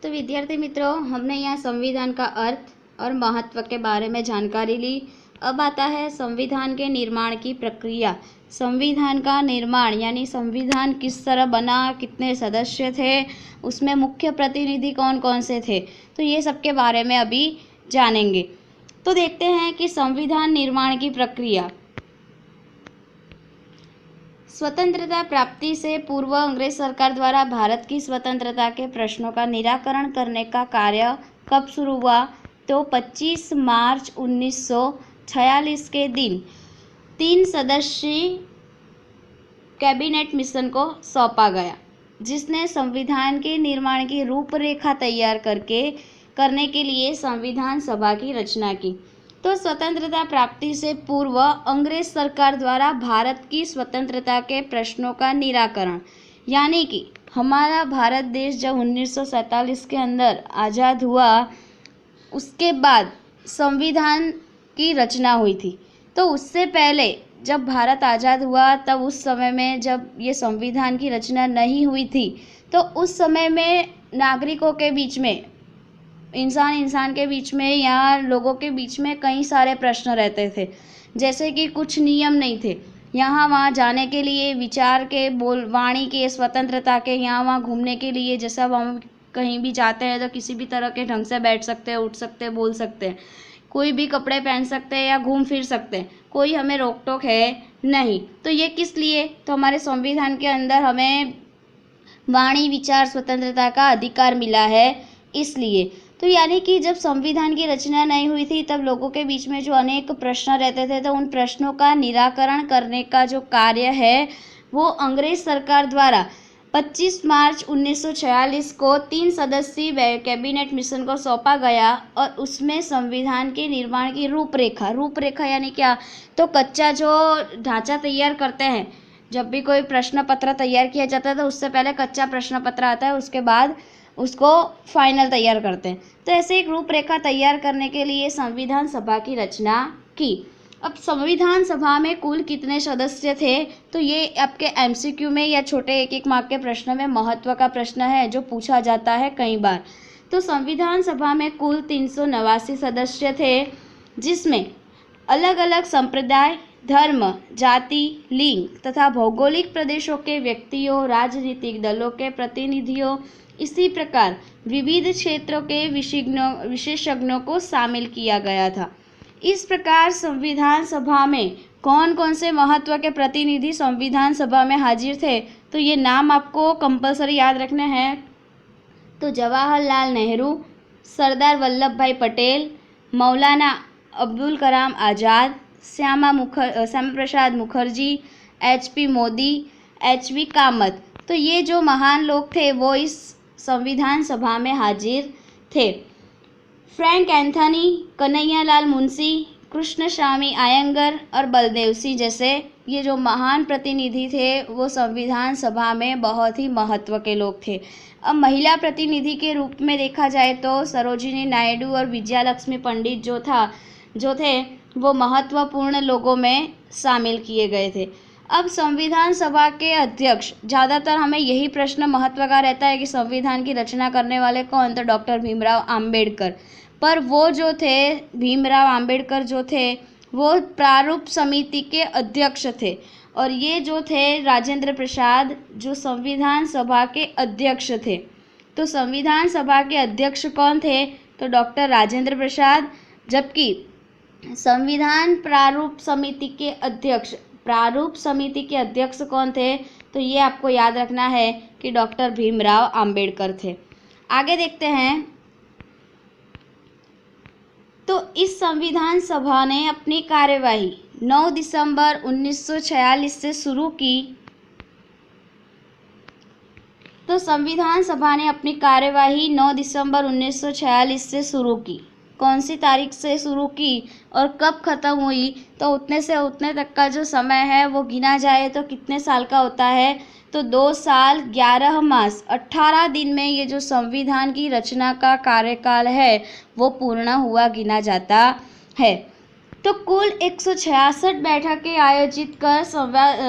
तो विद्यार्थी मित्रों, हमने यहाँ संविधान का अर्थ और महत्व के बारे में जानकारी ली। अब आता है संविधान के निर्माण की प्रक्रिया। संविधान का निर्माण यानी संविधान किस तरह बना, कितने सदस्य थे, उसमें मुख्य प्रतिनिधि कौन कौन से थे, तो ये सब के बारे में अभी जानेंगे। तो देखते हैं कि संविधान निर्माण की प्रक्रिया। स्वतंत्रता प्राप्ति से पूर्व अंग्रेज सरकार द्वारा भारत की स्वतंत्रता के प्रश्नों का निराकरण करने का कार्य कब शुरू हुआ, तो 25 मार्च 1946 के दिन 3 सदस्यीय कैबिनेट मिशन को सौंपा गया, जिसने संविधान के निर्माण की रूपरेखा तैयार करने के लिए संविधान सभा की रचना की। तो स्वतंत्रता प्राप्ति से पूर्व अंग्रेज सरकार द्वारा भारत की स्वतंत्रता के प्रश्नों का निराकरण, यानी कि हमारा भारत देश जब 1947 के अंदर आज़ाद हुआ, उसके बाद संविधान की रचना हुई थी। तो उससे पहले जब भारत आज़ाद हुआ, तब उस समय में जब ये संविधान की रचना नहीं हुई थी, तो उस समय में नागरिकों के बीच में, इंसान के बीच में या लोगों के बीच में कई सारे प्रश्न रहते थे। जैसे कि कुछ नियम नहीं थे यहाँ वहाँ जाने के लिए, विचार के, वाणी के, स्वतंत्रता के, यहाँ वहाँ घूमने के लिए। जैसा हम कहीं भी जाते हैं तो किसी भी तरह के ढंग से बैठ सकते हैं, उठ सकते हैं, बोल सकते हैं, कोई भी कपड़े पहन सकते हैं या घूम फिर सकते हैं, कोई हमें रोक टोक है नहीं। तो ये किस लिए, तो हमारे संविधान के अंदर हमें वाणी विचार स्वतंत्रता का अधिकार मिला है, इसलिए। तो यानी कि जब संविधान की रचना नहीं हुई थी, तब लोगों के बीच में जो अनेक प्रश्न रहते थे, तो उन प्रश्नों का निराकरण करने का जो कार्य है वो अंग्रेज सरकार द्वारा 25 मार्च 1946 को 3 सदस्यीय कैबिनेट मिशन को सौंपा गया। और उसमें संविधान के निर्माण की रूपरेखा यानी क्या, तो कच्चा जो ढांचा तैयार करते हैं, जब भी कोई प्रश्न पत्र तैयार किया जाता है तो उससे पहले कच्चा प्रश्न पत्र आता है, उसके बाद उसको फाइनल तैयार करते हैं। तो ऐसे एक रूपरेखा तैयार करने के लिए संविधान सभा की रचना की। अब संविधान सभा में कुल कितने सदस्य थे, तो ये आपके एमसीक्यू में या छोटे एक मार्क के प्रश्न में महत्व का प्रश्न है जो पूछा जाता है कई बार। तो संविधान सभा में कुल 389 सदस्य थे, जिसमें अलग अलग संप्रदाय, धर्म, जाति, लिंग तथा भौगोलिक प्रदेशों के व्यक्तियों, राजनीतिक दलों के प्रतिनिधियों, इसी प्रकार विविध क्षेत्रों के विशेषज्ञों को शामिल किया गया था। इस प्रकार संविधान सभा में कौन कौन से महत्व के प्रतिनिधि संविधान सभा में हाजिर थे, तो ये नाम आपको कंपलसरी याद रखने हैं। तो जवाहरलाल नेहरू, सरदार वल्लभ भाई पटेल, मौलाना अब्दुल कलाम आज़ाद, श्यामा प्रसाद मुखर्जी, HP मोदी, HV कामत। तो ये जो महान लोग थे वो इस संविधान सभा में हाजिर थे। फ्रैंक एंथनी, कन्हैयालाल मुंशी, कृष्णस्वामी अयंगर और बलदेव सिंह जैसे ये जो महान प्रतिनिधि थे वो संविधान सभा में बहुत ही महत्व के लोग थे। अब महिला प्रतिनिधि के रूप में देखा जाए तो सरोजिनी नायडू और विजयालक्ष्मी पंडित जो थे वो महत्वपूर्ण लोगों में शामिल किए गए थे। अब संविधान सभा के अध्यक्ष, ज़्यादातर हमें यही प्रश्न महत्व का रहता है कि संविधान की रचना करने वाले कौन, तो डॉक्टर भीमराव आम्बेडकर। पर वो जो थे, भीमराव आम्बेडकर जो थे वो प्रारूप समिति के अध्यक्ष थे। और ये जो थे राजेंद्र प्रसाद, जो संविधान सभा के अध्यक्ष थे। तो संविधान सभा के अध्यक्ष कौन थे, तो डॉक्टर राजेंद्र प्रसाद। जबकि संविधान प्रारूप समिति के अध्यक्ष कौन थे, तो ये आपको याद रखना है कि डॉक्टर भीमराव आम्बेडकर थे। आगे देखते हैं। तो इस संविधान सभा ने अपनी कार्यवाही 9 दिसंबर 1946 से शुरू की। तो संविधान सभा ने अपनी कार्यवाही 9 दिसंबर 1946 से शुरू की। कौन सी तारीख से शुरू की और कब ख़त्म हुई, तो उतने से उतने तक का जो समय है वो गिना जाए तो कितने साल का होता है, तो 2 साल 11 मास 18 दिन में ये जो संविधान की रचना का कार्यकाल है वो पूर्ण हुआ गिना जाता है। तो कुल 166 बैठकें आयोजित कर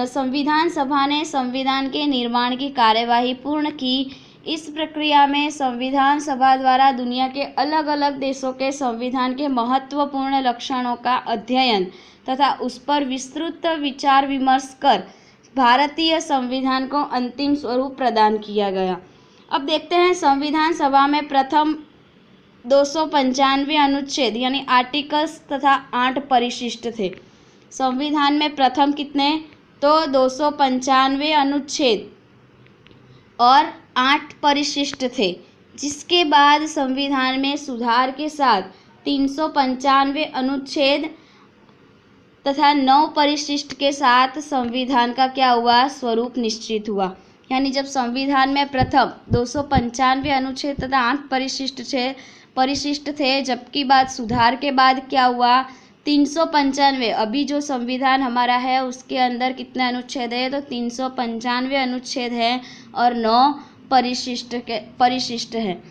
संविधान सभा ने संविधान के निर्माण की कार्यवाही पूर्ण की। इस प्रक्रिया में संविधान सभा द्वारा दुनिया के अलग अलग देशों के संविधान के महत्वपूर्ण लक्षणों का अध्ययन तथा उस पर विस्तृत विचार विमर्श कर भारतीय संविधान को अंतिम स्वरूप प्रदान किया गया। अब देखते हैं संविधान सभा में प्रथम 295 अनुच्छेद यानी आर्टिकल्स तथा 8 परिशिष्ट थे। संविधान में प्रथम कितने, तो 295 अनुच्छेद और 8 परिशिष्ट थे, जिसके बाद संविधान में सुधार के साथ 395 अनुच्छेद तथा 9 परिशिष्ट के साथ संविधान का क्या हुआ, स्वरूप निश्चित हुआ। यानी जब संविधान में प्रथम 295 अनुच्छेद तथा 8 परिशिष्ट थे, जबकि बाद सुधार के बाद क्या हुआ, 395। अभी जो संविधान हमारा है उसके अंदर कितने अनुच्छेद है, तो 395 अनुच्छेद है और 9 परिशिष्ट है।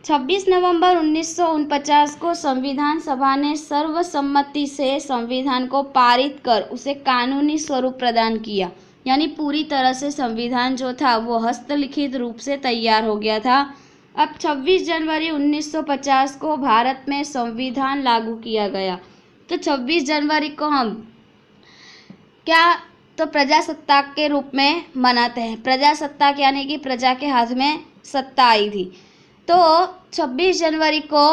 26 नवंबर 1949 को संविधान सभा ने सर्वसम्मति से संविधान को पारित कर उसे कानूनी स्वरूप प्रदान किया। यानी पूरी तरह से संविधान जो था वो हस्तलिखित रूप से तैयार हो गया था। अब 26 जनवरी 1950 को भारत में संविधान लागू किया गया। तो 26 जनवरी को हम क्या, तो प्रजासत्ताक के रूप में मनाते हैं। प्रजासत्ताक यानी कि प्रजा के हाथ में सत्ता आई थी। तो 26 जनवरी को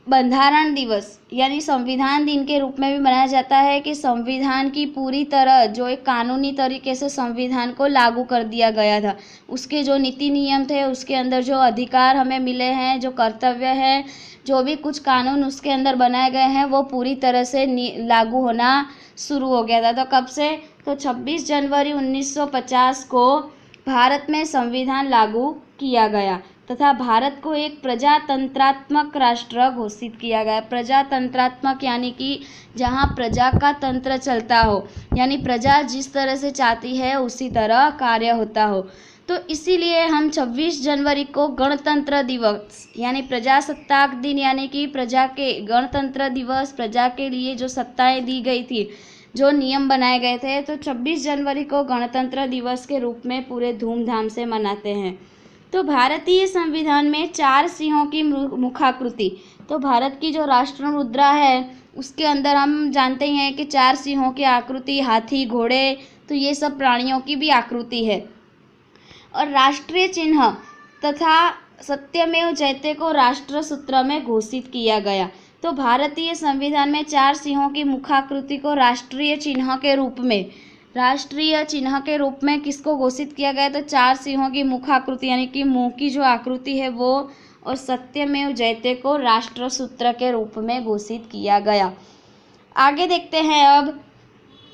बंधारण दिवस यानी संविधान दिन के रूप में भी मनाया जाता है कि संविधान की पूरी तरह जो एक कानूनी तरीके से संविधान को लागू कर दिया गया था, उसके जो नीति नियम थे, उसके अंदर जो अधिकार हमें मिले हैं, जो कर्तव्य है, जो भी कुछ कानून उसके अंदर बनाए गए हैं, वो पूरी तरह से लागू होना शुरू हो गया था। तो कब से, तो 26 जनवरी 1950 को भारत में संविधान लागू किया गया तथा भारत को एक प्रजातंत्रात्मक राष्ट्र घोषित किया गया। प्रजातंत्रात्मक यानी कि जहाँ प्रजा का तंत्र चलता हो, यानी प्रजा जिस तरह से चाहती है उसी तरह कार्य होता हो। तो इसीलिए हम 26 जनवरी को गणतंत्र दिवस यानी प्रजासत्ताक दिन यानी कि प्रजा के गणतंत्र दिवस, प्रजा के लिए जो सत्ताएं दी गई थी, जो नियम बनाए गए थे, तो 26 जनवरी को गणतंत्र दिवस के रूप में पूरे धूमधाम से मनाते हैं। तो भारतीय संविधान में 4 सिंहों की मुखाकृति, तो भारत की जो राष्ट्र मुद्रा है उसके अंदर हम जानते हैं कि 4 सिंहों की आकृति, हाथी, घोड़े, तो ये सब प्राणियों की भी आकृति है। और राष्ट्रीय चिन्ह तथा सत्यमेव जयते को राष्ट्र सूत्र में घोषित किया गया। तो भारतीय संविधान में 4 सिंहों की मुखाकृति को राष्ट्रीय चिन्ह के रूप में किसको घोषित किया गया, तो 4 सिंहों की मुखाकृति यानी कि मुंह की जो आकृति है वो, और सत्यमेव जयते को राष्ट्र सूत्र के रूप में घोषित किया गया। आगे देखते हैं अब,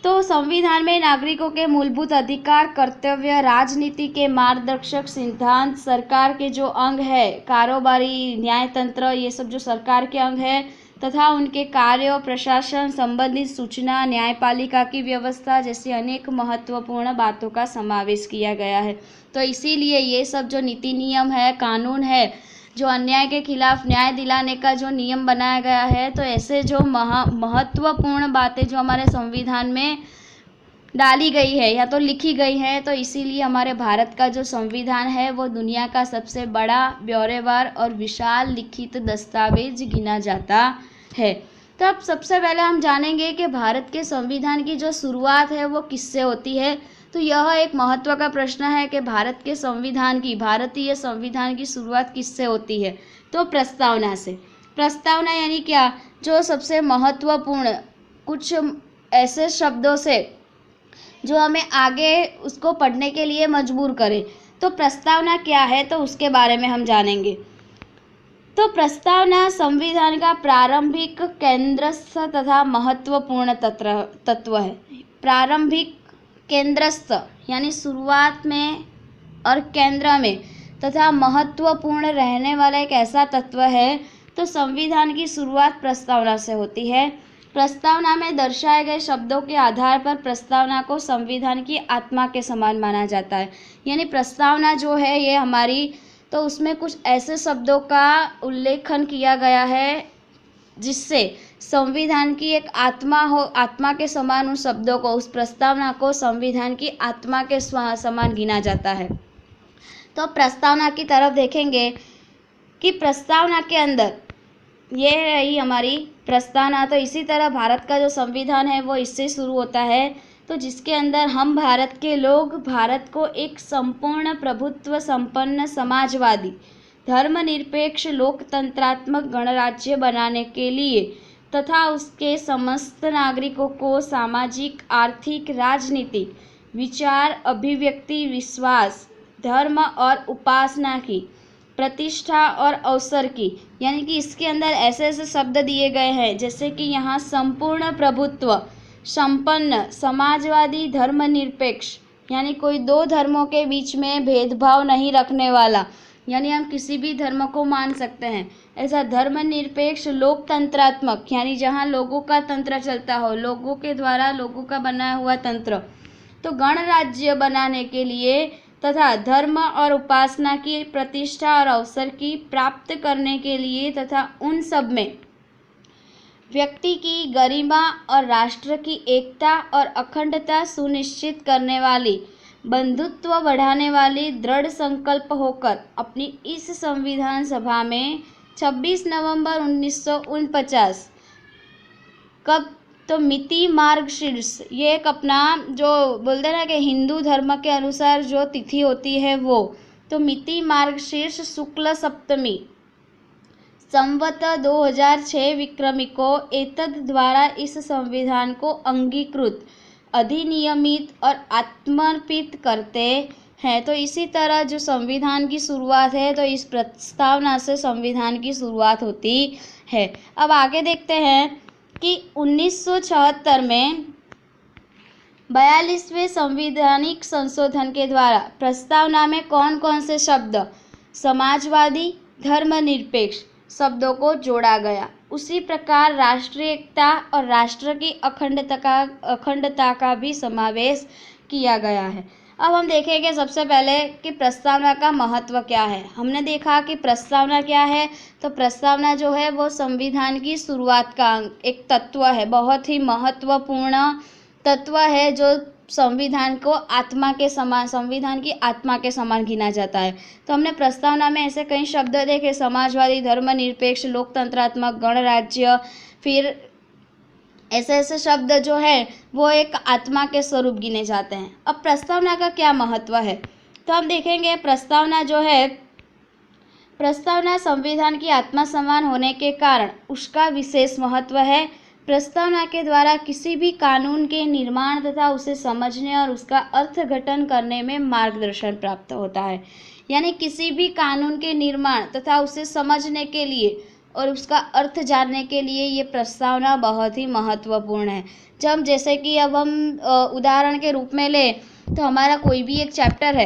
तो संविधान में नागरिकों के मूलभूत अधिकार, कर्तव्य, राजनीति के मार्गदर्शक सिद्धांत, सरकार के जो अंग है, कारोबारी, न्यायतंत्र, ये सब जो सरकार के अंग है, तथा उनके कार्यों, प्रशासन संबंधित सूचना, न्यायपालिका की व्यवस्था जैसी अनेक महत्वपूर्ण बातों का समावेश किया गया है। तो इसीलिए ये सब जो नीति नियम है, कानून है, जो अन्याय के खिलाफ न्याय दिलाने का जो नियम बनाया गया है, तो ऐसे जो महत्वपूर्ण बातें जो हमारे संविधान में डाली गई है या तो लिखी गई है, तो इसीलिए हमारे भारत का जो संविधान है वो दुनिया का सबसे बड़ा, ब्यौरेवार और विशाल लिखित दस्तावेज गिना जाता है। तो अब सबसे पहले हम जानेंगे कि भारत के संविधान की जो शुरुआत है वो किससे होती है। तो यह एक महत्व का प्रश्न है कि भारतीय संविधान की शुरुआत किससे होती है, तो प्रस्तावना से। प्रस्तावना यानी क्या, जो सबसे महत्वपूर्ण कुछ ऐसे शब्दों से जो हमें आगे उसको पढ़ने के लिए मजबूर करे। तो प्रस्तावना क्या है, तो उसके बारे में हम जानेंगे। तो प्रस्तावना संविधान का प्रारंभिक, केंद्रस्थ तथा महत्वपूर्ण तत्व है। प्रारंभिक, केंद्रस्थ यानी शुरुआत में और केंद्र में, तथा महत्वपूर्ण रहने वाला एक ऐसा तत्व है। तो संविधान की शुरुआत प्रस्तावना से होती है। प्रस्तावना में दर्शाए गए शब्दों के आधार पर प्रस्तावना को संविधान की आत्मा के समान माना जाता है। यानी प्रस्तावना जो है ये हमारी, तो उसमें कुछ ऐसे शब्दों का उल्लेखन किया गया है जिससे संविधान की एक आत्मा हो, आत्मा के समान उन शब्दों को, उस प्रस्तावना को संविधान की आत्मा के समान गिना जाता है। तो प्रस्तावना की तरफ देखेंगे कि प्रस्तावना के अंदर ये रही हमारी प्रस्तावना। तो इसी तरह भारत का जो संविधान है वो इससे शुरू होता है, तो जिसके अंदर हम भारत के लोग भारत को एक संपूर्ण प्रभुत्व संपन्न समाजवादी धर्मनिरपेक्ष लोकतंत्रात्मक गणराज्य बनाने के लिए तथा उसके समस्त नागरिकों को सामाजिक आर्थिक राजनीतिक विचार अभिव्यक्ति विश्वास धर्म और उपासना की प्रतिष्ठा और अवसर की, यानी कि इसके अंदर ऐसे ऐसे शब्द दिए गए हैं जैसे कि यहाँ संपूर्ण प्रभुत्व संपन्न समाजवादी धर्मनिरपेक्ष, यानी कोई दो धर्मों के बीच में भेदभाव नहीं रखने वाला, यानी हम किसी भी धर्म को मान सकते हैं ऐसा धर्मनिरपेक्ष लोकतंत्रात्मक, यानी जहाँ लोगों का तंत्र चलता हो, लोगों के द्वारा लोगों का बनाया हुआ तंत्र, तो गणराज्य बनाने के लिए तथा धर्म और उपासना की प्रतिष्ठा और अवसर की प्राप्त करने के लिए तथा उन सब में व्यक्ति की गरिमा और राष्ट्र की एकता और अखंडता सुनिश्चित करने वाली बंधुत्व बढ़ाने वाली दृढ़ संकल्प होकर अपनी इस संविधान सभा में 26 नवंबर 1949 कब, तो मिति मार्गशीर्ष, ये एक अपना जो बोलते हैं ना कि हिंदू धर्म के अनुसार जो तिथि होती है वो, तो मिति मार्गशीर्ष शुक्ल सप्तमी संवत 2006 विक्रमी को एतद द्वारा इस संविधान को अंगीकृत अधिनियमित और आत्मर्पित करते हैं। तो इसी तरह जो संविधान की शुरुआत है तो इस प्रस्तावना से संविधान की शुरुआत होती है। अब आगे देखते हैं कि 1976 में 42वें संवैधानिक संशोधन के द्वारा प्रस्तावना में कौन कौन से शब्द समाजवादी धर्मनिरपेक्ष शब्दों को जोड़ा गया। उसी प्रकार राष्ट्रीय एकता और राष्ट्र की अखंडता का भी समावेश किया गया है। अब हम देखेंगे सबसे पहले कि प्रस्तावना का महत्व क्या है। हमने देखा कि प्रस्तावना क्या है, तो प्रस्तावना जो है वो संविधान की शुरुआत का एक तत्व है, बहुत ही महत्वपूर्ण तत्व है जो संविधान को आत्मा के समान, संविधान की आत्मा के समान गिना जाता है। तो हमने प्रस्तावना में ऐसे कई शब्द देखे, समाजवादी धर्मनिरपेक्ष लोकतंत्रात्मक गणराज्य, फिर ऐसे ऐसे शब्द जो है वो एक आत्मा के स्वरूप गिने जाते हैं। अब प्रस्तावना का क्या महत्व है, तो हम देखेंगे प्रस्तावना जो है, प्रस्तावना संविधान की आत्मा समान होने के कारण उसका विशेष महत्व है। प्रस्तावना के द्वारा किसी भी कानून के निर्माण तथा उसे समझने और उसका अर्थघटन करने में मार्गदर्शन प्राप्त होता है। यानी किसी भी कानून के निर्माण तथा उसे समझने के लिए और उसका अर्थ जानने के लिए ये प्रस्तावना बहुत ही महत्वपूर्ण है। जब जैसे कि अब हम उदाहरण के रूप में ले, तो हमारा कोई भी एक चैप्टर है,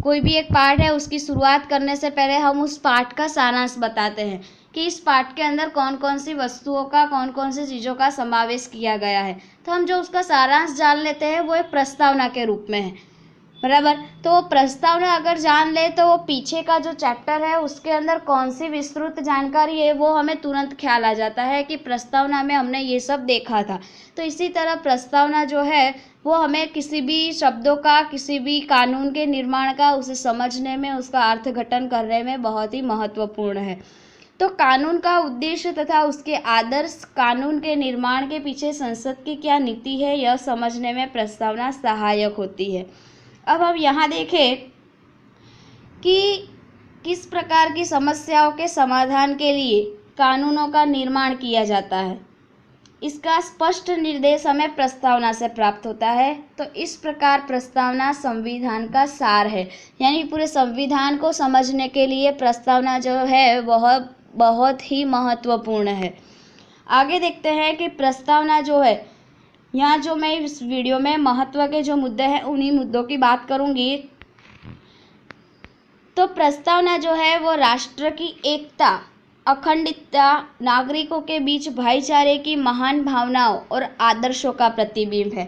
कोई भी एक पार्ट है, उसकी शुरुआत करने से पहले हम उस पार्ट का सारांश बताते हैं कि इस पार्ट के अंदर कौन कौन सी वस्तुओं का, कौन कौन सी चीज़ों का समावेश किया गया है। तो हम जो उसका सारांश जान लेते हैं वो एक प्रस्तावना के रूप में है, बराबर। तो प्रस्तावना अगर जान ले तो वो पीछे का जो चैप्टर है उसके अंदर कौन सी विस्तृत जानकारी है वो हमें तुरंत ख्याल आ जाता है कि प्रस्तावना में हमने ये सब देखा था। तो इसी तरह प्रस्तावना जो है वो हमें किसी भी शब्दों का, किसी भी कानून के निर्माण का, उसे समझने में, उसका अर्थघटन करने में बहुत ही महत्वपूर्ण है। तो कानून का उद्देश्य तथा उसके आदर्श, कानून के निर्माण के पीछे संसद की क्या नीति है, यह समझने में प्रस्तावना सहायक होती है। अब हम यहाँ देखें कि किस प्रकार की समस्याओं के समाधान के लिए कानूनों का निर्माण किया जाता है, इसका स्पष्ट निर्देश हमें प्रस्तावना से प्राप्त होता है। तो इस प्रकार प्रस्तावना संविधान का सार है, यानी पूरे संविधान को समझने के लिए प्रस्तावना जो है वह बहुत ही महत्वपूर्ण है। आगे देखते हैं कि प्रस्तावना जो है, यहाँ जो मैं इस वीडियो में महत्व के जो मुद्दे हैं उन्हीं मुद्दों की बात करूँगी। तो प्रस्तावना जो है वो राष्ट्र की एकता, अखंडता, नागरिकों के बीच भाईचारे की महान भावनाओं और आदर्शों का प्रतिबिंब है।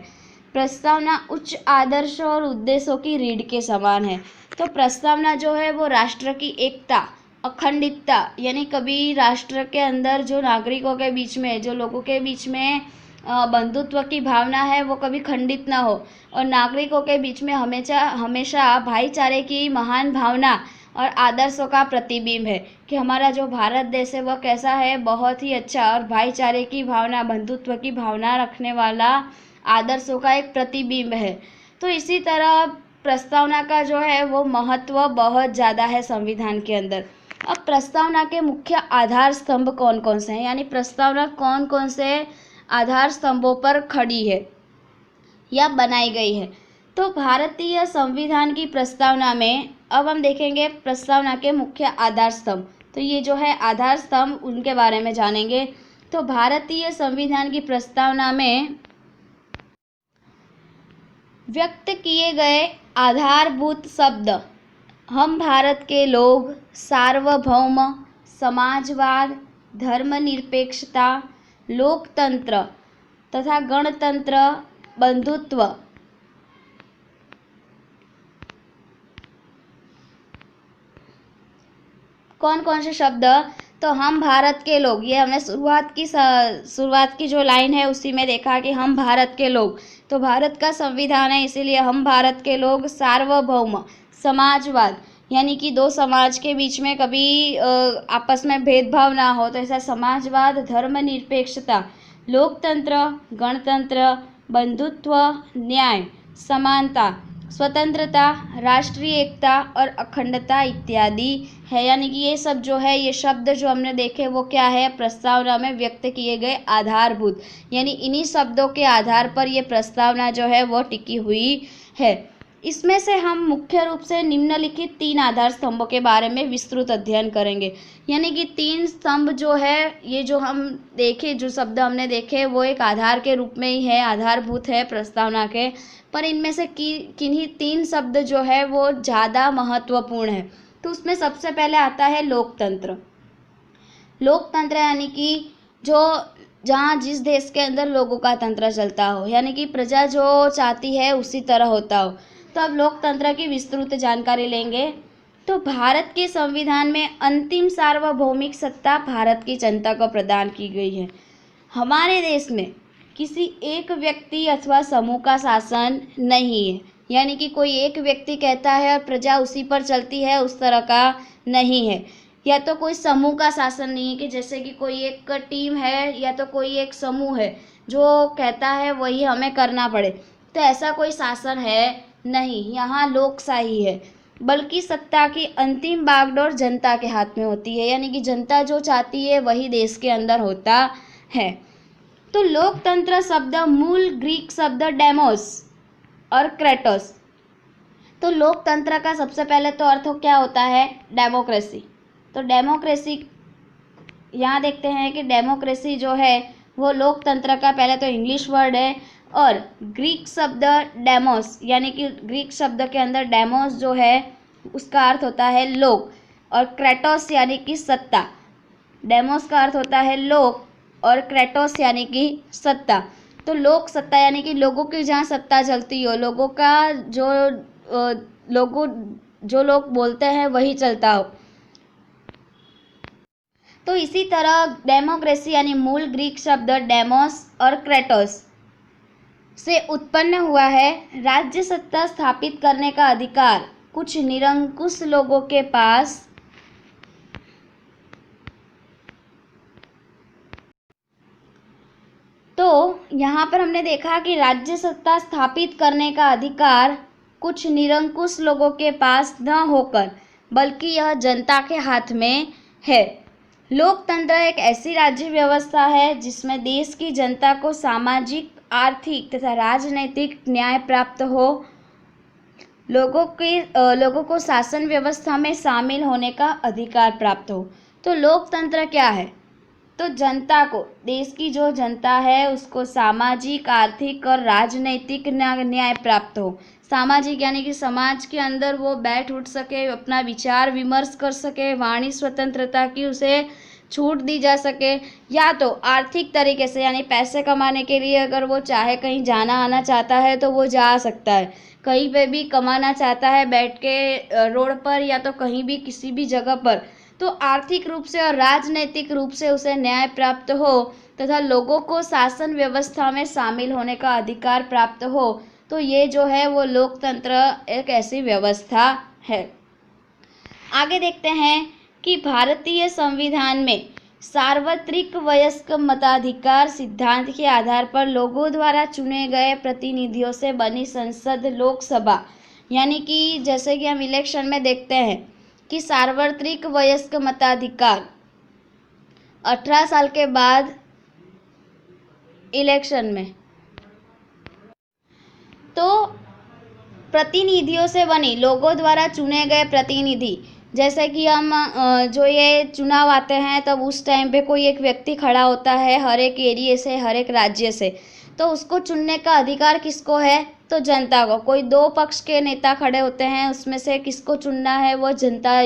प्रस्तावना उच्च आदर्शों और उद्देश्यों की रीढ़ के समान है। तो प्रस्तावना जो है वो राष्ट्र की एकता, अखंडता, यानी कभी राष्ट्र के अंदर जो नागरिकों के बीच में, जो लोगों के बीच में बंधुत्व की भावना है वो कभी खंडित ना हो, और नागरिकों के बीच में हमेशा हमेशा भाईचारे की महान भावना और आदर्शों का प्रतिबिंब है कि हमारा जो भारत देश है वह कैसा है, बहुत ही अच्छा और भाईचारे की भावना, बंधुत्व की भावना रखने वाला आदर्शों का एक प्रतिबिंब है। तो इसी तरह प्रस्तावना का जो है वो महत्व बहुत ज़्यादा है संविधान के अंदर। अब प्रस्तावना के मुख्य आधार स्तंभ कौन कौन से हैं, यानी प्रस्तावना कौन कौन से आधार स्तंभों पर खड़ी है या बनाई गई है। तो भारतीय संविधान की प्रस्तावना में अब हम देखेंगे प्रस्तावना के मुख्य आधार स्तंभ। तो ये जो है आधार स्तंभ उनके बारे में जानेंगे। तो भारतीय संविधान की प्रस्तावना में व्यक्त किए गए आधारभूत शब्द हम भारत के लोग, सार्वभौम, समाजवाद, धर्मनिरपेक्षता, लोकतंत्र तथा गणतंत्र, बंधुत्व, कौन कौन से शब्द, तो हम भारत के लोग, ये हमने शुरुआत की जो लाइन है उसी में देखा कि हम भारत के लोग, तो भारत का संविधान है इसीलिए हम भारत के लोग। सार्वभौम, समाजवाद, यानी कि दो समाज के बीच में कभी आपस में भेदभाव ना हो, तो ऐसा समाजवाद, धर्मनिरपेक्षता, लोकतंत्र, गणतंत्र, बंधुत्व, न्याय, समानता, स्वतंत्रता, राष्ट्रीय एकता और अखंडता इत्यादि है। यानी कि ये सब जो है, ये शब्द जो हमने देखे वो क्या है, प्रस्तावना में व्यक्त किए गए आधारभूत, यानी इन्हीं शब्दों के आधार पर ये प्रस्तावना जो है वो टिकी हुई है। इसमें से हम मुख्य रूप से निम्नलिखित 3 आधार स्तंभों के बारे में विस्तृत अध्ययन करेंगे। यानी कि 3 स्तंभ जो है, ये जो हम देखे, जो शब्द हमने देखे वो एक आधार के रूप में ही है, आधारभूत है प्रस्तावना के, पर इनमें से किन्हीं 3 शब्द जो है वो ज़्यादा महत्वपूर्ण है। तो उसमें सबसे पहले आता है लोकतंत्र। लोकतंत्र यानी कि जो जहाँ जिस देश के अंदर लोगों का तंत्र चलता हो, यानी कि प्रजा जो चाहती है उसी तरह होता हो। तो अब लोकतंत्र की विस्तृत जानकारी लेंगे। तो भारत के संविधान में अंतिम सार्वभौमिक सत्ता भारत की जनता को प्रदान की गई है। हमारे देश में किसी एक व्यक्ति अथवा समूह का शासन नहीं है, यानी कि कोई एक व्यक्ति कहता है और प्रजा उसी पर चलती है, उस तरह का नहीं है। या तो कोई समूह का शासन नहीं है कि जैसे कि कोई एक टीम है या तो कोई एक समूह है जो कहता है वही हमें करना पड़े, तो ऐसा कोई शासन है नहीं। यहाँ लोकशाही है, बल्कि सत्ता की अंतिम बागडोर जनता के हाथ में होती है, यानी कि जनता जो चाहती है वही देश के अंदर होता है। तो लोकतंत्र शब्द मूल ग्रीक शब्द डेमोस और क्रेटोस। तो लोकतंत्र का सबसे पहले तो अर्थ क्या होता है, डेमोक्रेसी। तो डेमोक्रेसी यहाँ देखते हैं कि डेमोक्रेसी जो है वो लोकतंत्र का पहले तो इंग्लिश वर्ड है, और ग्रीक शब्द डेमोस, यानी कि ग्रीक शब्द के अंदर डेमोस जो है उसका अर्थ होता है लोक, और क्रेटोस यानी कि सत्ता। डेमोस का अर्थ होता है लोक और क्रेटोस यानी कि सत्ता। तो लोक सत्ता यानी कि लोगों की जहाँ सत्ता चलती हो, लोगों का जो लोग बोलते हैं वही चलता हो। तो इसी तरह डेमोक्रेसी यानी मूल ग्रीक शब्द डेमोस और क्रेटोस से उत्पन्न हुआ है राज्य सत्ता स्थापित करने का अधिकार कुछ निरंकुश लोगों के पास। तो यहाँ पर हमने देखा कि राज्य सत्ता स्थापित करने का अधिकार कुछ निरंकुश लोगों के पास न होकर बल्कि यह जनता के हाथ में है। लोकतंत्र एक ऐसी राज्य व्यवस्था है जिसमें देश की जनता को सामाजिक, आर्थिक तथा राजनीतिक न्याय प्राप्त हो, लोगों को शासन व्यवस्था में शामिल होने का अधिकार प्राप्त हो। तो लोकतंत्र क्या है, तो जनता को, देश की जो जनता है उसको सामाजिक, आर्थिक और राजनीतिक न्याय प्राप्त हो। सामाजिक यानी कि समाज के अंदर वो बैठ उठ सके, अपना विचार विमर्श कर सके, वाणी स्वतंत्रता की उसे छूट दी जा सके, या तो आर्थिक तरीके से यानी पैसे कमाने के लिए अगर वो चाहे कहीं जाना आना चाहता है तो वो जा सकता है, कहीं पे भी कमाना चाहता है बैठ के रोड पर या तो कहीं भी किसी भी जगह पर, तो आर्थिक रूप से और राजनीतिक रूप से उसे न्याय प्राप्त हो तथा लोगों को शासन व्यवस्था में शामिल होने का अधिकार प्राप्त हो, तो ये जो है वो लोकतंत्र एक ऐसी व्यवस्था है। आगे देखते हैं कि भारतीय संविधान में सार्वत्रिक वयस्क मताधिकार सिद्धांत के आधार पर लोगों द्वारा चुने गए प्रतिनिधियों से बनी संसद लोकसभा, यानी कि जैसे कि हम इलेक्शन में देखते हैं कि सार्वत्रिक वयस्क मताधिकार 18 साल के बाद इलेक्शन में तो प्रतिनिधियों से बनी लोगों द्वारा चुने गए प्रतिनिधि, जैसे कि हम जो ये चुनाव आते हैं तब उस टाइम पे कोई एक व्यक्ति खड़ा होता है हर एक एरिया से, हर एक राज्य से, तो उसको चुनने का अधिकार किसको है? तो जनता को। कोई दो पक्ष के नेता खड़े होते हैं, उसमें से किसको चुनना है वो जनता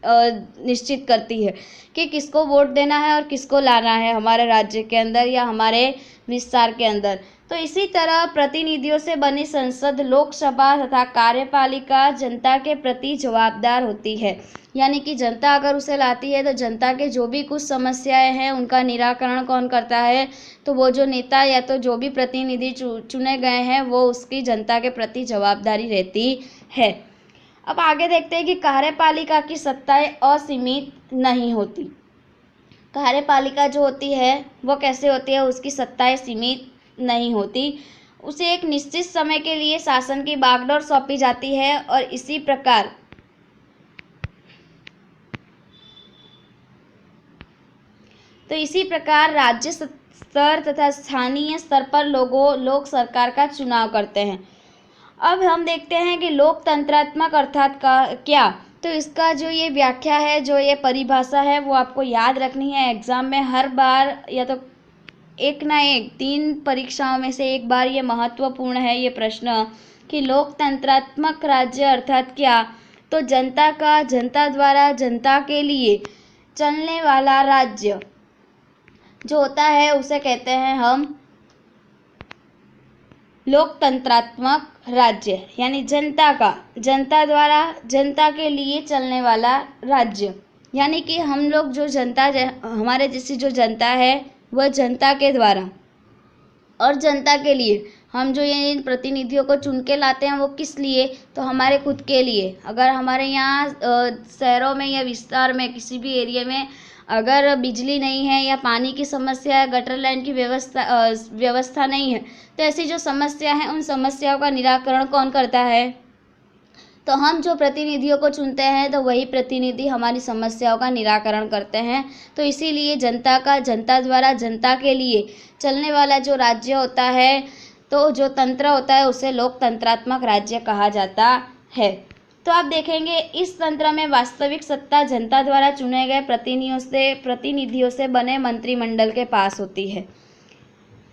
निश्चित करती है कि किसको वोट देना है और किसको लाना है हमारे राज्य के अंदर या हमारे विस्तार के अंदर। तो इसी तरह प्रतिनिधियों से बनी संसद लोकसभा तथा कार्यपालिका जनता के प्रति जवाबदार होती है, यानी कि जनता अगर उसे लाती है तो जनता के जो भी कुछ समस्याएं हैं उनका निराकरण कौन करता है? तो वो जो नेता या तो जो भी प्रतिनिधि चुने गए हैं वो उसकी जनता के प्रति जवाबदारी रहती है। अब आगे देखते हैं कि कार्यपालिका की सत्ताएं असीमित नहीं होती। कार्यपालिका जो होती है वो कैसे होती है? उसकी सत्ताएं सीमित नहीं होती, उसे एक निश्चित समय के लिए शासन की बागडोर सौंपी जाती है और इसी प्रकार राज्य स्तर तथा स्थानीय स्तर पर लोग सरकार का चुनाव करते हैं। अब हम देखते हैं कि लोकतंत्रात्मक अर्थात का क्या, तो इसका जो ये व्याख्या है, जो ये परिभाषा है वो आपको याद रखनी है। एग्जाम में हर बार या तो एक ना एक 3 परीक्षाओं में से एक बार ये महत्वपूर्ण है ये प्रश्न कि लोकतंत्रात्मक राज्य अर्थात क्या, तो जनता का, जनता द्वारा जनता के लिए चलने वाला राज्य जो होता है उसे कहते हैं हम लोकतंत्रात्मक राज्य, यानी जनता का, जनता द्वारा जनता के लिए चलने वाला राज्य, यानी कि हम लोग जो जनता, हमारे जैसी जो जनता है वह जनता के द्वारा और जनता के लिए हम जो ये इन प्रतिनिधियों को चुन के लाते हैं वो किस लिए? तो हमारे खुद के लिए। अगर हमारे यहाँ शहरों में या विस्तार में किसी भी एरिया में अगर बिजली नहीं है या पानी की समस्या है, गटर लाइन की व्यवस्था नहीं है, तो ऐसी जो समस्या है उन समस्याओं का निराकरण कौन करता है? तो हम जो प्रतिनिधियों को चुनते हैं तो वही प्रतिनिधि हमारी समस्याओं का निराकरण करते हैं। तो इसीलिए जनता का, जनता द्वारा जनता के लिए चलने वाला जो राज्य होता है, तो जो तंत्र होता है उसे लोकतंत्रात्मक राज्य कहा जाता है। तो आप देखेंगे इस तंत्र में वास्तविक सत्ता जनता द्वारा चुने गए प्रतिनिधियों से बने मंत्रिमंडल के पास होती है।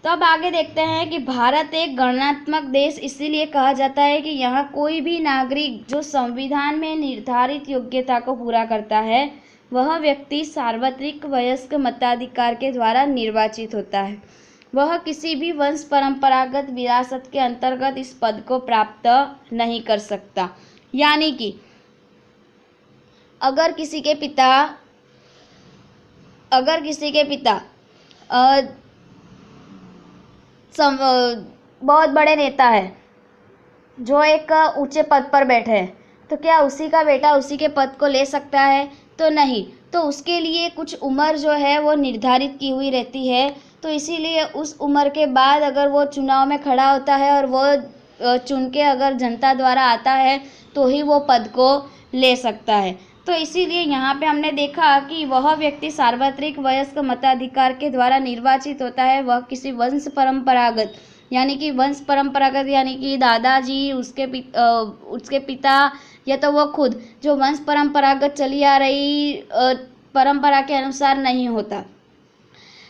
तो अब आगे देखते हैं कि भारत एक गणनात्मक देश इसीलिए कहा जाता है कि यहाँ कोई भी नागरिक जो संविधान में निर्धारित योग्यता को पूरा करता है वह व्यक्ति सार्वत्रिक वयस्क मताधिकार के द्वारा निर्वाचित होता है। वह किसी भी वंश परंपरागत विरासत के अंतर्गत इस पद को प्राप्त नहीं कर सकता। यानी कि अगर किसी के पिता बहुत बड़े नेता है जो एक ऊंचे पद पर बैठे हैं, तो क्या उसी का बेटा उसी के पद को ले सकता है? तो नहीं। तो उसके लिए कुछ उम्र जो है वो निर्धारित की हुई रहती है। तो इसीलिए उस उम्र के बाद अगर वो चुनाव में खड़ा होता है और वो चुन के अगर जनता द्वारा आता है तो ही वो पद को ले सकता है। तो इसीलिए यहाँ पे हमने देखा कि वह व्यक्ति सार्वत्रिक वयस्क मताधिकार के द्वारा निर्वाचित होता है। वह किसी वंश परंपरागत यानी कि दादाजी, उसके पिता या तो वो खुद जो वंश परंपरागत चली आ रही परंपरा के अनुसार नहीं होता।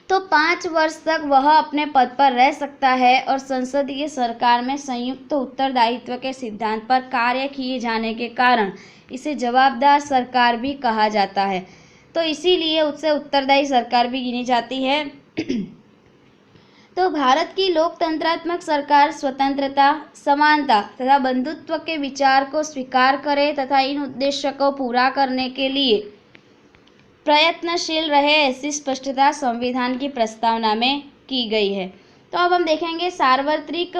तो 5 वर्ष तक वह अपने पद पर रह सकता है और संसदीय सरकार में संयुक्त उत्तरदायित्व के सिद्धांत पर कार्य किए जाने के कारण इसे जवाबदार सरकार भी कहा जाता है। तो इसीलिए उससे उत्तरदायी सरकार भी गिनी जाती है। तो भारत की लोकतंत्रात्मक सरकार स्वतंत्रता, समानता तथा बंधुत्व के विचार को स्वीकार करे तथा इन उद्देश्य को पूरा करने के लिए प्रयत्नशील रहे, ऐसी स्पष्टता संविधान की प्रस्तावना में की गई है। तो अब हम देखेंगे सार्वत्रिक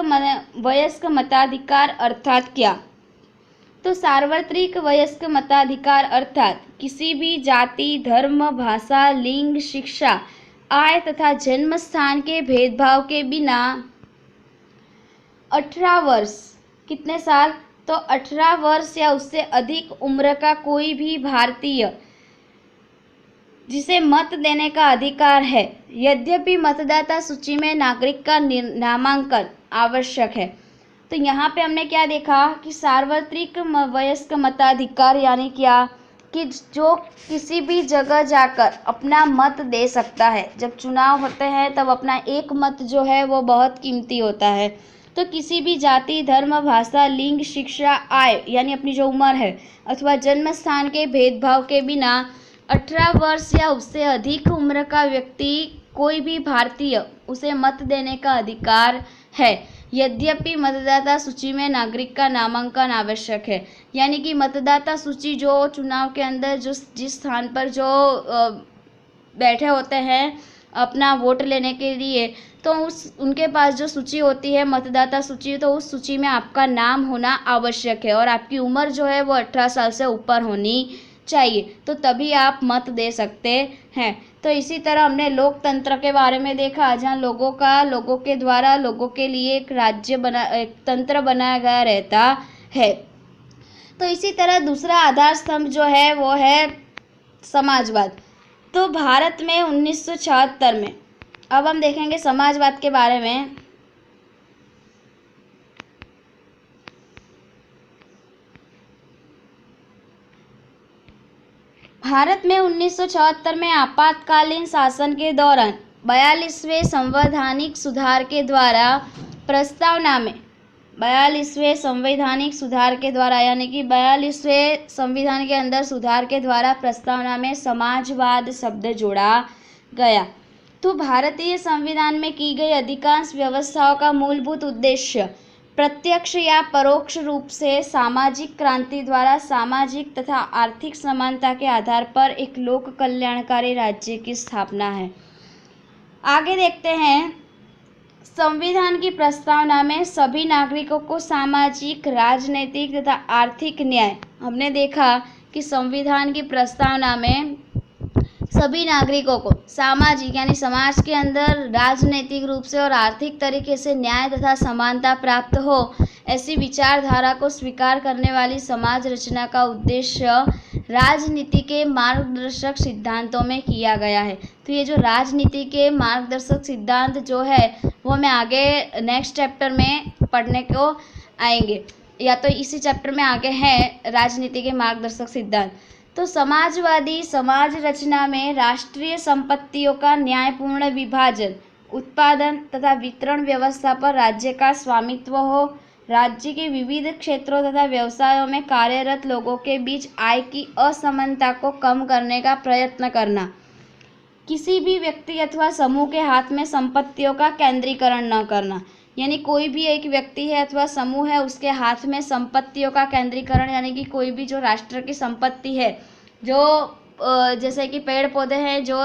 वयस्क मताधिकार अर्थात क्या। तो सार्वत्रिक वयस्क मताधिकार अर्थात किसी भी जाति, धर्म, भाषा, लिंग, शिक्षा, आय तथा जन्म स्थान के भेदभाव के बिना 18 वर्ष, कितने साल, तो 18 वर्ष या उससे अधिक उम्र का कोई भी भारतीय जिसे मत देने का अधिकार है, यद्यपि मतदाता सूची में नागरिक का नामांकन आवश्यक है। तो यहाँ पे हमने क्या देखा कि सार्वत्रिक वयस्क मताधिकार यानी क्या, कि जो किसी भी जगह जाकर अपना मत दे सकता है। जब चुनाव होते हैं तब अपना एक मत जो है वो बहुत कीमती होता है। तो किसी भी जाति, धर्म, भाषा, लिंग, शिक्षा, आय यानी अपनी जो उम्र है अथवा जन्म स्थान के भेदभाव के बिना 18 वर्ष या उससे अधिक उम्र का व्यक्ति कोई भी भारतीय उसे मत देने का अधिकार है, यद्यपि मतदाता सूची में नागरिक का नामांकन आवश्यक है। यानी कि मतदाता सूची जो चुनाव के अंदर जिस स्थान पर जो बैठे होते हैं अपना वोट लेने के लिए, तो उनके पास जो सूची होती है मतदाता सूची, तो उस सूची में आपका नाम होना आवश्यक है और आपकी उम्र जो है वो 18 साल से ऊपर होनी चाहिए, तो तभी आप मत दे सकते हैं। तो इसी तरह हमने लोकतंत्र के बारे में देखा, जहाँ लोगों के द्वारा लोगों के लिए एक तंत्र बनाया गया रहता है। तो इसी तरह दूसरा आधार स्तंभ जो है वो है समाजवाद। तो भारत में 1976 में, अब हम देखेंगे समाजवाद के बारे में। भारत में 1974 में आपातकालीन शासन के दौरान 42वें संवैधानिक सुधार के द्वारा प्रस्तावना में 42वें संवैधानिक सुधार के द्वारा यानी कि 42वें संविधान के अंदर सुधार के द्वारा प्रस्तावना में समाजवाद शब्द जोड़ा गया। तो भारतीय संविधान में की गई अधिकांश व्यवस्थाओं का मूलभूत उद्देश्य प्रत्यक्ष या परोक्ष रूप से सामाजिक क्रांति द्वारा सामाजिक तथा आर्थिक समानता के आधार पर एक लोक कल्याणकारी राज्य की स्थापना है। आगे देखते हैं, संविधान की प्रस्तावना में सभी नागरिकों को सामाजिक, राजनीतिक तथा आर्थिक न्याय। हमने देखा कि संविधान की प्रस्तावना में सभी नागरिकों को सामाजिक यानी समाज के अंदर राजनीतिक रूप से और आर्थिक तरीके से न्याय तथा समानता प्राप्त हो, ऐसी विचारधारा को स्वीकार करने वाली समाज रचना का उद्देश्य राजनीति के मार्गदर्शक सिद्धांतों में किया गया है। तो ये जो राजनीति के मार्गदर्शक सिद्धांत जो है वो मैं आगे नेक्स्ट चैप्टर में पढ़ने को आएंगे, या तो इसी चैप्टर में आगे है राजनीति के मार्गदर्शक सिद्धांत। तो समाजवादी समाज रचना में राष्ट्रीय संपत्तियों का न्यायपूर्ण विभाजन, उत्पादन तथा वितरण व्यवस्था पर राज्य का स्वामित्व हो, राज्य के विविध क्षेत्रों तथा व्यवसायों में कार्यरत लोगों के बीच आय की असमानता को कम करने का प्रयत्न करना, किसी भी व्यक्ति अथवा समूह के हाथ में संपत्तियों का केंद्रीकरण न करना। यानी कोई भी एक व्यक्ति है अथवा समूह है उसके हाथ में संपत्तियों का केंद्रीकरण, यानी कि कोई भी जो राष्ट्र की संपत्ति है, जो जैसे कि पेड़ पौधे हैं, जो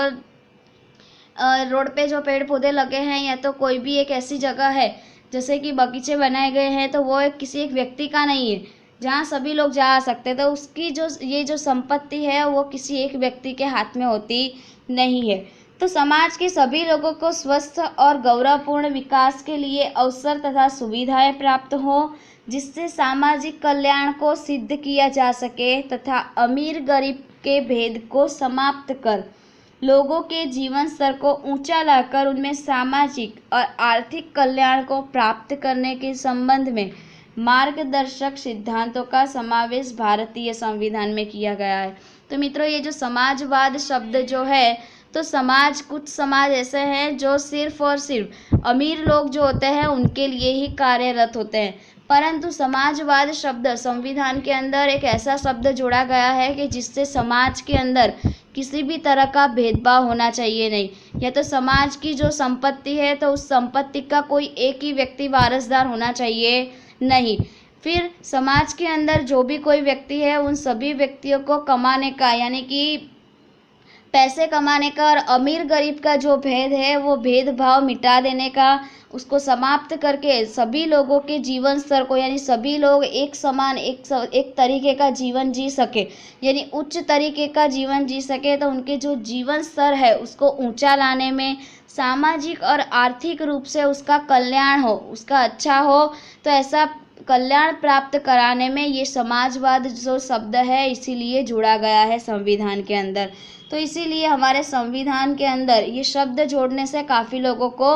रोड पे जो पेड़ पौधे लगे हैं, या तो कोई भी एक ऐसी जगह है जैसे कि बगीचे बनाए गए हैं, तो वो किसी एक व्यक्ति का नहीं है जहाँ सभी लोग जा सकते हैं, तो उसकी ये जो संपत्ति है वो किसी एक व्यक्ति के हाथ में होती नहीं है। तो समाज के सभी लोगों को स्वस्थ और गौरवपूर्ण विकास के लिए अवसर तथा सुविधाएं प्राप्त हो, जिससे सामाजिक कल्याण को सिद्ध किया जा सके तथा अमीर गरीब के भेद को समाप्त कर लोगों के जीवन स्तर को ऊंचा लाकर उनमें सामाजिक और आर्थिक कल्याण को प्राप्त करने के संबंध में मार्गदर्शक सिद्धांतों का समावेश भारतीय संविधान में किया गया है। तो मित्रों, ये जो समाजवाद शब्द जो है, तो कुछ समाज ऐसे हैं जो सिर्फ और सिर्फ अमीर लोग जो होते हैं उनके लिए ही कार्यरत होते हैं, परंतु समाजवाद शब्द संविधान के अंदर एक ऐसा शब्द जोड़ा गया है कि जिससे समाज के अंदर किसी भी तरह का भेदभाव होना चाहिए नहीं। या तो समाज की जो संपत्ति है तो उस संपत्ति का कोई एक ही व्यक्ति वारसदार होना चाहिए नहीं। फिर समाज के अंदर जो भी कोई व्यक्ति है उन सभी व्यक्तियों को कमाने का, यानी कि पैसे कमाने का और अमीर गरीब का जो भेद है वो भेदभाव मिटा देने का, उसको समाप्त करके सभी लोगों के जीवन स्तर को, यानी सभी लोग एक समान एक तरीके का जीवन जी सके, यानी उच्च तरीके का जीवन जी सके, तो उनके जो जीवन स्तर है उसको ऊंचा लाने में, सामाजिक और आर्थिक रूप से उसका कल्याण हो, उसका अच्छा हो, तो ऐसा कल्याण प्राप्त कराने में ये समाजवाद जो शब्द है इसीलिए जुड़ा गया है संविधान के अंदर। तो इसीलिए हमारे संविधान के अंदर ये शब्द जोड़ने से काफ़ी लोगों को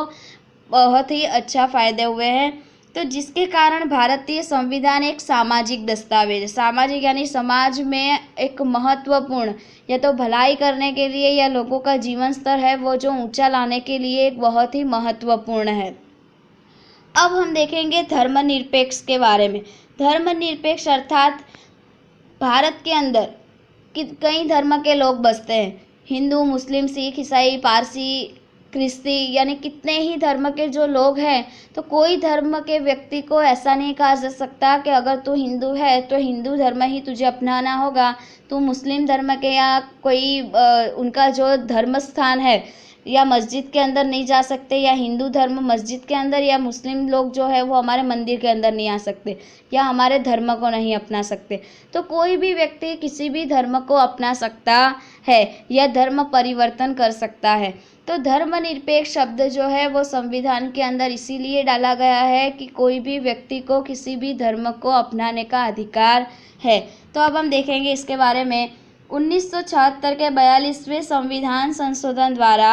बहुत ही अच्छा फ़ायदे हुए हैं। तो जिसके कारण भारतीय संविधान एक सामाजिक दस्तावेज है। सामाजिक यानी समाज में एक महत्वपूर्ण, या तो भलाई करने के लिए या लोगों का जीवन स्तर है वो जो ऊंचा लाने के लिए एक बहुत ही महत्वपूर्ण है। अब हम देखेंगे धर्मनिरपेक्ष के बारे में। धर्मनिरपेक्ष अर्थात भारत के अंदर कई धर्म के लोग बसते हैं, हिंदू, मुस्लिम, सिख, ईसाई, पारसी, ख्रिस्ती, यानी कितने ही धर्म के जो लोग हैं, तो कोई धर्म के व्यक्ति को ऐसा नहीं कहा जा सकता कि अगर तू हिंदू है तो हिंदू धर्म ही तुझे अपनाना होगा, तू मुस्लिम धर्म के या कोई उनका जो धर्म स्थान है या मस्जिद के अंदर नहीं जा सकते, या हिंदू धर्म मस्जिद के अंदर, या मुस्लिम लोग जो है वो हमारे मंदिर के अंदर नहीं आ सकते, या हमारे धर्म को नहीं अपना सकते। तो कोई भी व्यक्ति किसी भी धर्म को अपना सकता है या धर्म परिवर्तन कर सकता है। तो धर्मनिरपेक्ष शब्द जो है वो संविधान के अंदर इसीलिए डाला गया है कि कोई भी व्यक्ति को किसी भी धर्म को अपनाने का अधिकार है। तो अब हम देखेंगे इसके बारे में। 1976 के 42वें संविधान संशोधन द्वारा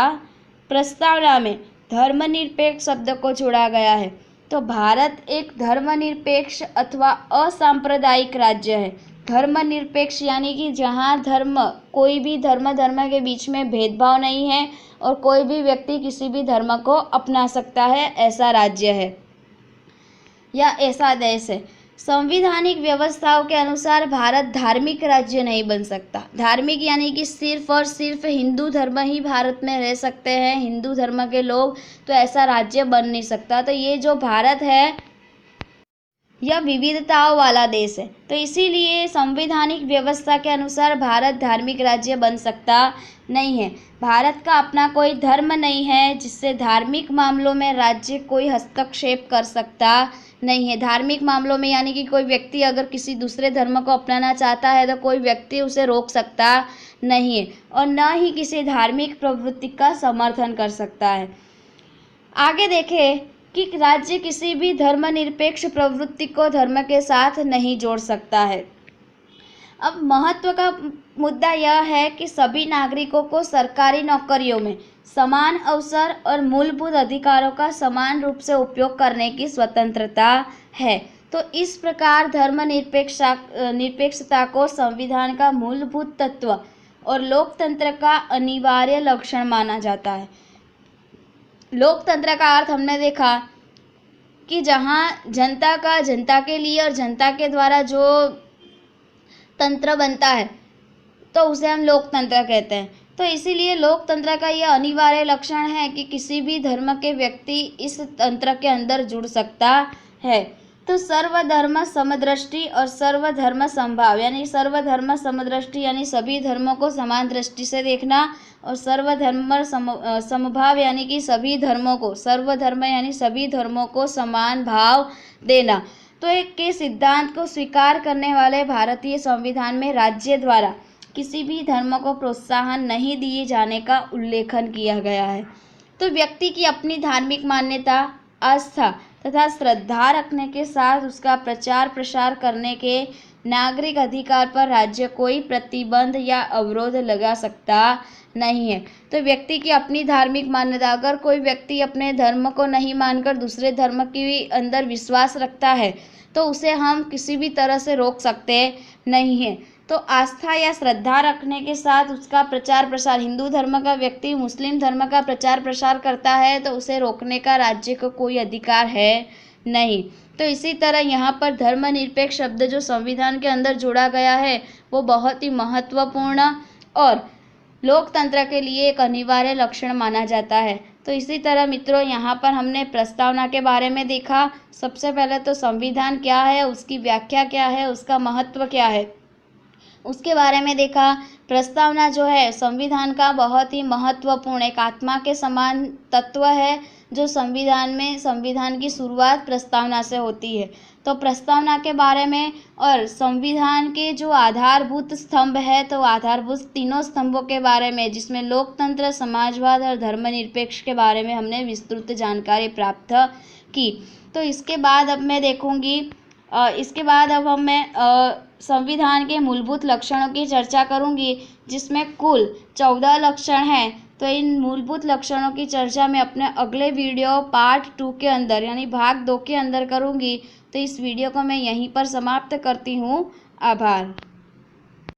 प्रस्तावना में धर्मनिरपेक्ष शब्द को जोड़ा गया है। तो भारत एक धर्मनिरपेक्ष अथवा असांप्रदायिक राज्य है। धर्मनिरपेक्ष यानी कि जहाँ कोई भी धर्म के बीच में भेदभाव नहीं है और कोई भी व्यक्ति किसी भी धर्म को अपना सकता है, ऐसा राज्य है या ऐसा देश है। संवैधानिक व्यवस्थाओं के अनुसार भारत धार्मिक राज्य नहीं बन सकता। धार्मिक यानी कि सिर्फ और सिर्फ हिंदू धर्म ही भारत में रह सकते हैं, हिंदू धर्म के लोग, तो ऐसा राज्य बन नहीं सकता। तो ये जो भारत है यह विविधताओं वाला देश है, तो इसीलिए संवैधानिक व्यवस्था के अनुसार भारत धार्मिक राज्य बन सकता नहीं है। भारत का अपना कोई धर्म नहीं है जिससे धार्मिक मामलों में राज्य कोई हस्तक्षेप कर सकता नहीं है। धार्मिक मामलों में यानी कि कोई व्यक्ति अगर किसी दूसरे धर्म को अपनाना चाहता है तो कोई व्यक्ति उसे रोक सकता नहीं है और न ही किसी धार्मिक प्रवृत्ति का समर्थन कर सकता है। आगे देखें कि राज्य किसी भी धर्मनिरपेक्ष प्रवृत्ति को धर्म के साथ नहीं जोड़ सकता है। अब महत्व का मुद्दा यह है कि सभी नागरिकों को सरकारी नौकरियों में समान अवसर और मूलभूत अधिकारों का समान रूप से उपयोग करने की स्वतंत्रता है। तो इस प्रकार निरपेक्षता को संविधान का मूलभूत तत्व और लोकतंत्र का अनिवार्य लक्षण माना जाता है। लोकतंत्र का अर्थ हमने देखा कि जहाँ जनता के लिए और जनता के द्वारा जो तंत्र बनता है तो उसे हम लोकतंत्र कहते हैं। तो इसीलिए लोकतंत्र का यह अनिवार्य लक्षण है कि किसी भी धर्म के व्यक्ति इस तंत्र के अंदर जुड़ सकता है। तो सर्वधर्म समदृष्टि और सर्वधर्म समभाव यानी सर्वधर्म समदृष्टि यानी सभी धर्मों को समान दृष्टि से देखना, और सर्वधर्म समभाव यानी कि सभी धर्मों को, सर्वधर्म यानी सभी धर्मों को समान भाव देना। तो एक के सिद्धांत को स्वीकार करने वाले भारतीय संविधान में राज्य द्वारा किसी भी धर्म को प्रोत्साहन नहीं दिए जाने का उल्लेखन किया गया है। तो व्यक्ति की अपनी धार्मिक मान्यता, आस्था तथा श्रद्धा रखने के साथ उसका प्रचार प्रसार करने के नागरिक अधिकार पर राज्य कोई प्रतिबंध या अवरोध लगा सकता नहीं है। तो व्यक्ति की अपनी धार्मिक मान्यता, अगर कोई व्यक्ति अपने धर्म को नहीं मानकर दूसरे धर्म के अंदर विश्वास रखता है तो उसे हम किसी भी तरह से रोक सकते नहीं हैं। तो आस्था या श्रद्धा रखने के साथ उसका प्रचार प्रसार, हिंदू धर्म का व्यक्ति मुस्लिम धर्म का प्रचार प्रसार करता है तो उसे रोकने का राज्य को कोई अधिकार है नहीं। तो इसी तरह यहाँ पर धर्मनिरपेक्ष शब्द जो संविधान के अंदर जोड़ा गया है वो बहुत ही महत्वपूर्ण और लोकतंत्र के लिए एक अनिवार्य लक्षण माना जाता है। तो इसी तरह मित्रों यहाँ पर हमने प्रस्तावना के बारे में देखा। सबसे पहले तो संविधान क्या है, उसकी व्याख्या क्या है, उसका महत्व क्या है, उसके बारे में देखा। प्रस्तावना जो है संविधान का बहुत ही महत्वपूर्ण एक आत्मा के समान तत्व है, जो संविधान की शुरुआत प्रस्तावना से होती है। तो प्रस्तावना के बारे में और संविधान के जो आधारभूत स्तंभ है, तो आधारभूत तीनों स्तंभों के बारे में, जिसमें लोकतंत्र, समाजवाद और धर्मनिरपेक्ष के बारे में हमने विस्तृत जानकारी प्राप्त की। तो इसके बाद अब मैं देखूंगी संविधान के मूलभूत लक्षणों की चर्चा करूंगी, जिसमें कुल 14 लक्षण हैं। तो इन मूलभूत लक्षणों की चर्चा मैं अपने अगले वीडियो पार्ट 2 के अंदर यानी भाग 2 के अंदर करूंगी। तो इस वीडियो को मैं यहीं पर समाप्त करती हूँ। आभार।